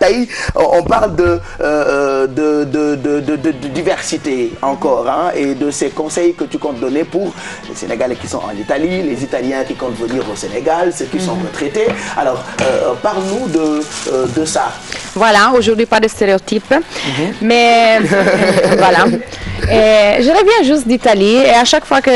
tey on parle de diversité encore, hein, et de ces conseils que tu comptes donner pour les Sénégalais qui sont en Italie, les Italiens qui comptent venir au Sénégal, ceux qui sont retraités. Alors, parle-nous de ça. Voilà, aujourd'hui pas de stéréotypes, mais voilà. Je reviens juste d'Italie et à chaque fois que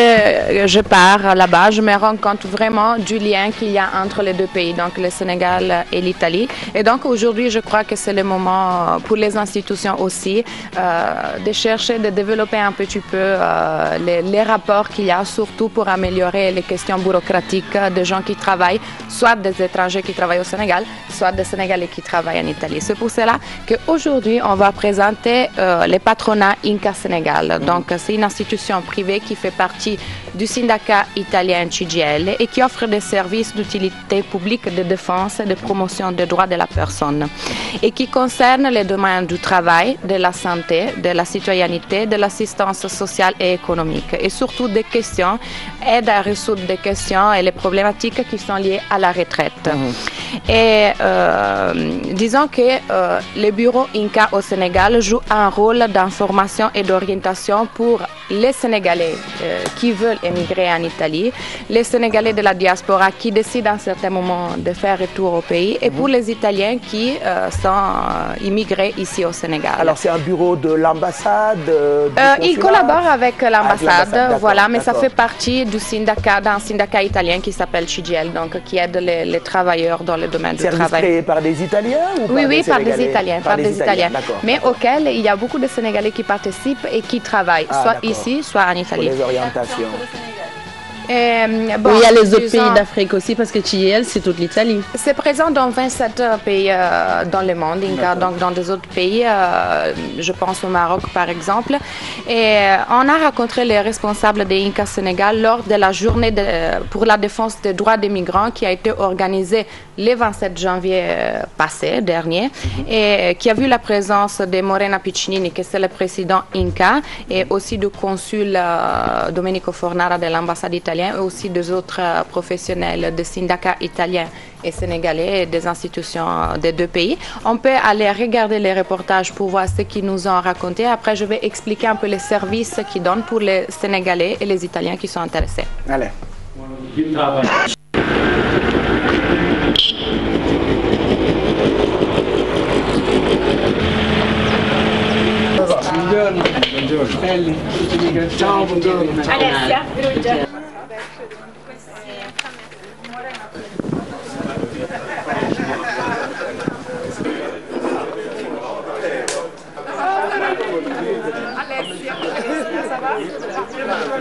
je pars là-bas, je me rends compte vraiment du lien qu'il y a entre les deux pays, donc le Sénégal et l'Italie. Et donc aujourd'hui, je crois que c'est le moment pour les institutions aussi de chercher, de développer un petit peu les rapports qu'il y a, surtout pour améliorer les questions bureaucratiques des gens qui travaillent, soit des étrangers qui travaillent au Sénégal, soit des Sénégalais qui travaillent en Italie. C'est pour cela qu'aujourd'hui, on va présenter les patronats Inca Sénégal. Donc, c'est une institution privée qui fait partie du syndicat italien CGIL et qui offre des services d'utilité publique de défense et de promotion des droits de la personne et qui concerne les domaines du travail, de la santé, de la citoyenneté, de l'assistance sociale et économique et surtout des questions, aide à résoudre des questions et les problématiques qui sont liées à la retraite. Et disons que le bureau Inca au Sénégal joue un rôle d'information et d'orientation pour les Sénégalais qui veulent émigrer en Italie, les Sénégalais de la diaspora qui décident à un certain moment de faire retour au pays et pour les Italiens qui sont immigrés ici au Sénégal. Alors c'est un bureau de l'ambassade il collabore avec l'ambassade, voilà, mais ça fait partie du syndicat, d'un syndicat italien qui s'appelle CGIL, donc qui aide les travailleurs dans le domaine du travail. Service créé par des Italiens ou oui, par des par des Italiens, mais d'accord. auxquels il y a beaucoup de Sénégalais qui participent et qui travaillent, soit ici, soit en Italie. Pour les orientations. Bon, il y a les autres pays d'Afrique aussi, parce que CGIL, c'est toute l'Italie. C'est présent dans 27 pays dans le monde, donc dans des autres pays, je pense au Maroc par exemple. Et on a rencontré les responsables de Inca Sénégal lors de la journée pour la défense des droits des migrants qui a été organisée le 27 janvier dernier, et qui a vu la présence de Morena Piccinini, qui est le président Inca, et aussi du consul Domenico Fornara de l'ambassade italienne, et aussi des autres professionnels des syndicats italiens et sénégalais et des institutions des deux pays. On peut aller regarder les reportages pour voir ce qu'ils nous ont raconté. Après, je vais expliquer un peu les services qu'ils donnent pour les Sénégalais et les Italiens qui sont intéressés. Allez. Ciao, buongiorno. Alessia,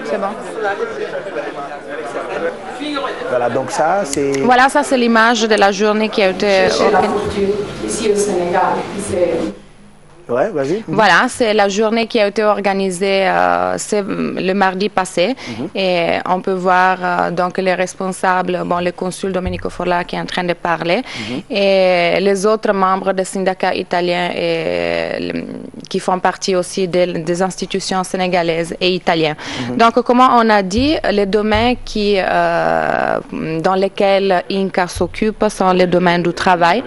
c'est bon. Voilà, donc ça c'est... Voilà, ça c'est l'image de la journée qui a été organisée ici au Sénégal. Ouais, vas-y. Voilà, c'est la journée qui a été organisée le mardi passé. Et on peut voir donc les responsables, le consul Domenico Forla qui est en train de parler, et les autres membres des syndicats italiens qui font partie aussi des institutions sénégalaises et italiennes. Donc, comme on a dit, les domaines dans lesquels Inca s'occupe sont les domaines du travail,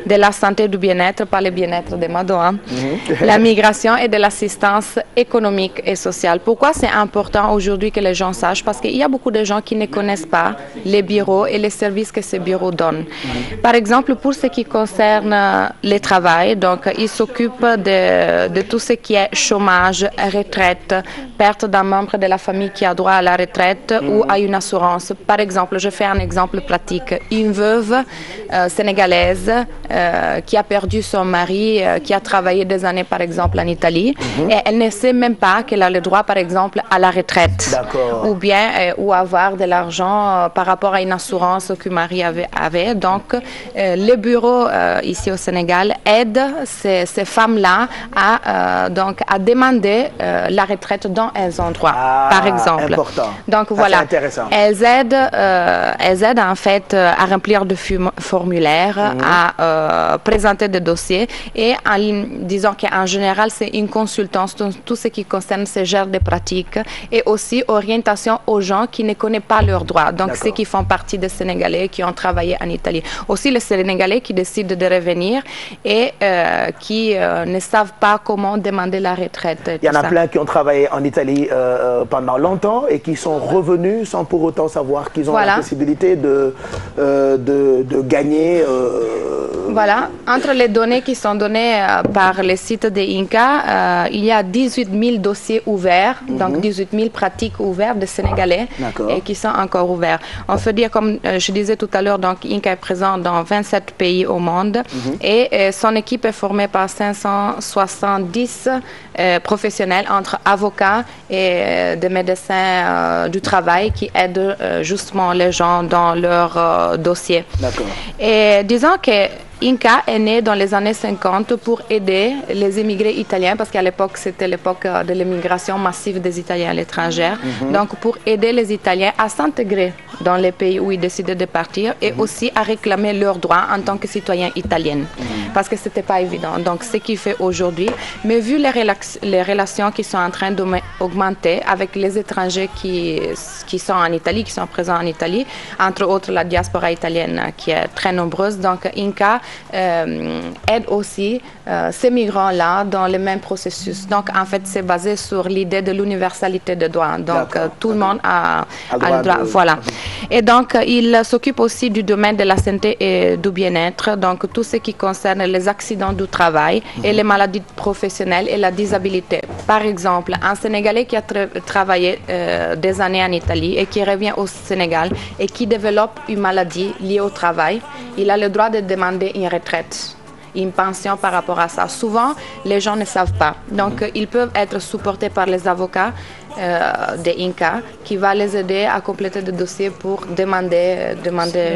de la santé et du bien-être, pas le bien-être des Madois, la migration et de l'assistance économique et sociale. Pourquoi c'est important aujourd'hui que les gens sachent? Parce qu'il y a beaucoup de gens qui ne connaissent pas les bureaux et les services que ces bureaux donnent. Par exemple, pour ce qui concerne le travail, donc ils s'occupent de tout ce qui est chômage, retraite, perte d'un membre de la famille qui a droit à la retraite ou à une assurance. Par exemple, je fais un exemple pratique. Une veuve sénégalaise qui a perdu son mari, qui a travaillé des années par exemple en Italie, et elle ne sait même pas qu'elle a le droit par exemple à la retraite ou bien ou avoir de l'argent par rapport à une assurance que mari avait. Donc le bureau ici au Sénégal aide ces femmes-là à demander la retraite dont elles ont droit, par exemple. Important. Donc voilà, elles aident en fait à remplir des formulaires, à présenter des dossiers et disons qu'en général, c'est une consultance dans tout ce qui concerne ces genres de pratiques et aussi orientation aux gens qui ne connaissent pas leurs droits. Donc, ceux qui font partie des Sénégalais qui ont travaillé en Italie. Aussi, les Sénégalais qui décident de revenir et qui ne savent pas comment demander la retraite. Il y en a plein qui ont travaillé en Italie pendant longtemps et qui sont revenus sans pour autant savoir qu'ils ont la possibilité de gagner. Voilà. Entre les données qui sont données par le site de Inca, il y a 18 000 dossiers ouverts, donc 18 000 pratiques ouvertes de Sénégalais et qui sont encore ouverts. On peut dire, comme je disais tout à l'heure, donc Inca est présent dans 27 pays au monde et son équipe est formée par 570 professionnels entre avocats et des médecins du travail qui aident justement les gens dans leur dossier. Et disons que Inca est né dans les années 50 pour aider les immigrés italiens, parce qu'à l'époque, c'était l'époque de l'immigration massive des Italiens à l'étranger. Donc, pour aider les Italiens à s'intégrer dans les pays où ils décidaient de partir et aussi à réclamer leurs droits en tant que citoyens italiens, parce que ce n'était pas évident. Donc, ce qu'il fait aujourd'hui, mais vu les relations qui sont en train d'augmenter avec les étrangers qui sont en Italie, qui sont présents en Italie, entre autres la diaspora italienne qui est très nombreuse, donc Inca aide aussi ces migrants-là dans le même processus. Donc, en fait, c'est basé sur l'idée de l'universalité des droits. Donc, tout le monde a le droit. Voilà. Et donc, il s'occupe aussi du domaine de la santé et du bien-être, donc tout ce qui concerne les accidents du travail et les maladies professionnelles et la disabilité. Par exemple, un Sénégalais qui a travaillé des années en Italie et qui revient au Sénégal et qui développe une maladie liée au travail, il a le droit de demander une retraite, une pension par rapport à ça. Souvent, les gens ne savent pas. Donc, ils peuvent être supportés par les avocats de Inca qui va les aider à compléter des dossiers pour demander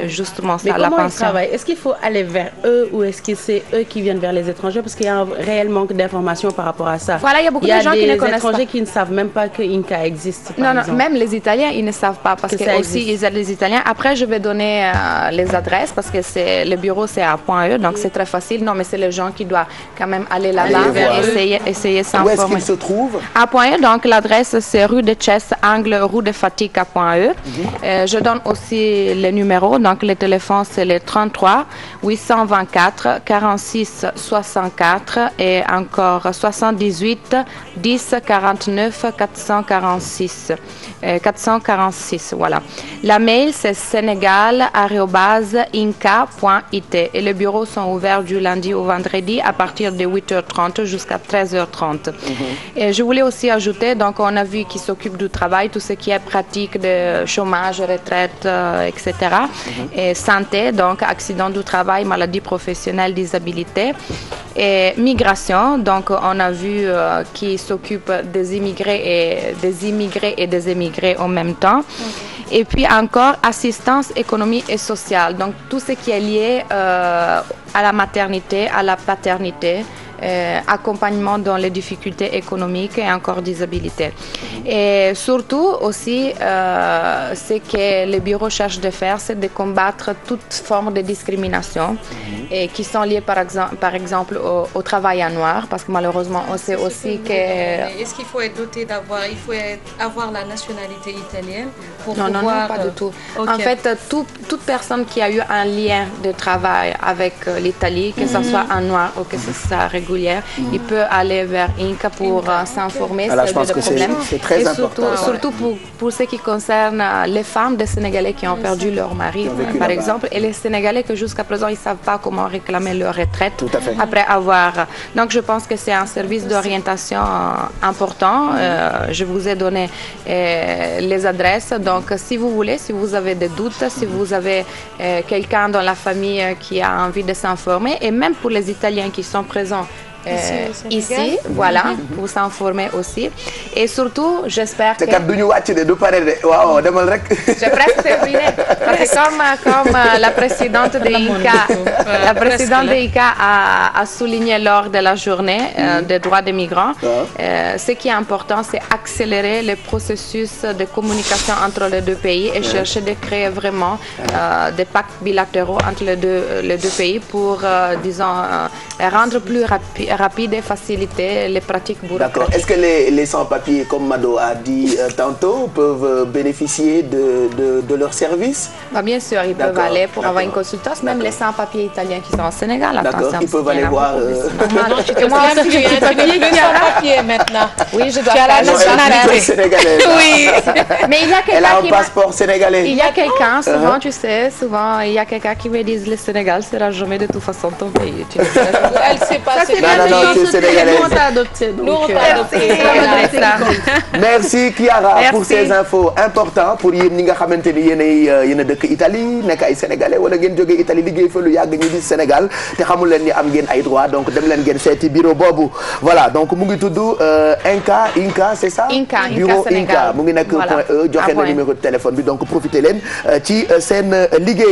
justement ça, la pension. Mais comment ils travaillent? Est-ce qu'il faut aller vers eux ou est-ce que c'est eux qui viennent vers les étrangers? Parce qu'il y a un réel manque d'informations par rapport à ça. Voilà, il y a beaucoup de gens qui ne connaissent pas. Il y a des étrangers qui ne savent même pas que Inca existe. Non, même les Italiens, ils ne savent pas parce que aussi ils aident les Italiens. Après, je vais donner les adresses parce que le bureau c'est à Point-E, donc c'est très facile. Non, mais c'est les gens qui doivent quand même aller là-bas et essayer s'informer. Où est-ce qu'ils se trouvent? À Point-E, donc l'adresse c'est rue de Chess, angle rue de Fatigue à Point-E. Je donne aussi les numéros. Donc, le téléphone, c'est le 33 824 46 64 et encore 78 10 49 446. 446, voilà. La mail, c'est senegal@inca.it et les bureaux sont ouverts du lundi au vendredi à partir de 8h30 jusqu'à 13h30. Et je voulais aussi ajouter, donc on a vu qu'ils s'occupent du travail, tout ce qui est pratique de chômage, retraite, etc. Et santé, donc accident du travail, maladie professionnelle, disabilité. Et migration, donc on a vu qu'ils s'occupent des immigrés et des émigrés en même temps. Et puis encore assistance économique et sociale, donc tout ce qui est lié à la maternité, à la paternité, accompagnement dans les difficultés économiques et encore disabilité. Et surtout aussi, ce que les bureaux cherchent de faire, c'est de combattre toute forme de discrimination et qui sont liées par exemple au travail en noir, parce que malheureusement on sait aussi que... Est-ce qu'il faut être doté avoir la nationalité italienne pour pouvoir... Non, pas du tout. Okay. En fait, toute personne qui a eu un lien de travail avec l'Italie, que ce soit en noir ou que ce soit régulier, il peut aller vers Inca pour s'informer sur les problèmes. C'est très important. Surtout pour ce qui concerne les femmes des Sénégalais qui ont perdu leur mari, par exemple, et les Sénégalais que jusqu'à présent, ils ne savent pas comment réclamer leur retraite après avoir... Donc, je pense que c'est un service d'orientation important. Je vous ai donné les adresses. Donc, si vous voulez, si vous avez des doutes, si vous avez quelqu'un dans la famille qui a envie de s'informer, et même pour les Italiens qui sont présents ici, voilà, pour s'informer aussi. Et surtout, j'espère que... C'est du ñu wàcc de du pare de waaw demal rek. J'ai presque terminé. Parce que comme la présidente de ICA, a souligné lors de la journée des droits des migrants, ce qui est important, c'est accélérer le processus de communication entre les deux pays et chercher de créer vraiment des pactes bilatéraux entre les deux pays pour, disons, rendre plus rapide et faciliter les pratiques bureaucratiques. D'accord. Est-ce que les sans-papiers, comme Mado a dit tantôt, peuvent bénéficier de leurs services? Bien sûr, ils peuvent aller pour avoir une consultation, même les sans-papiers italiens qui sont au Sénégal. D'accord, ils peuvent aller voir... Moi, je suis sans-papier maintenant. Oui, je dois faire la nationalité sénégalaise. Oui. Mais il y a quelqu'un Elle a un passeport sénégalais. Il y a quelqu'un, souvent, tu sais, il y a quelqu'un qui me dit le Sénégal sera jamais de toute façon ton pays. Elle sait pas. Non, c'est sénégalais. Nous, on t'a adopté. Merci Kiara pour ces infos importantes pour yéen ñi nga xamante ni yéen a dëkk Italie nekk ay sénégalais wala ngeen jógee Italie liggéey fa lu yàgg ñu di Sénégal te xamul leen ni am ngeen ay droits donc dem leen ngeen seeti bureau boobu. Voilà donc mu ngi tudd Inca c'est ça. Bureau Inca mu ngi nekk point E joxe na numéro de téléphone bi donc profité leen ci seen liggéey.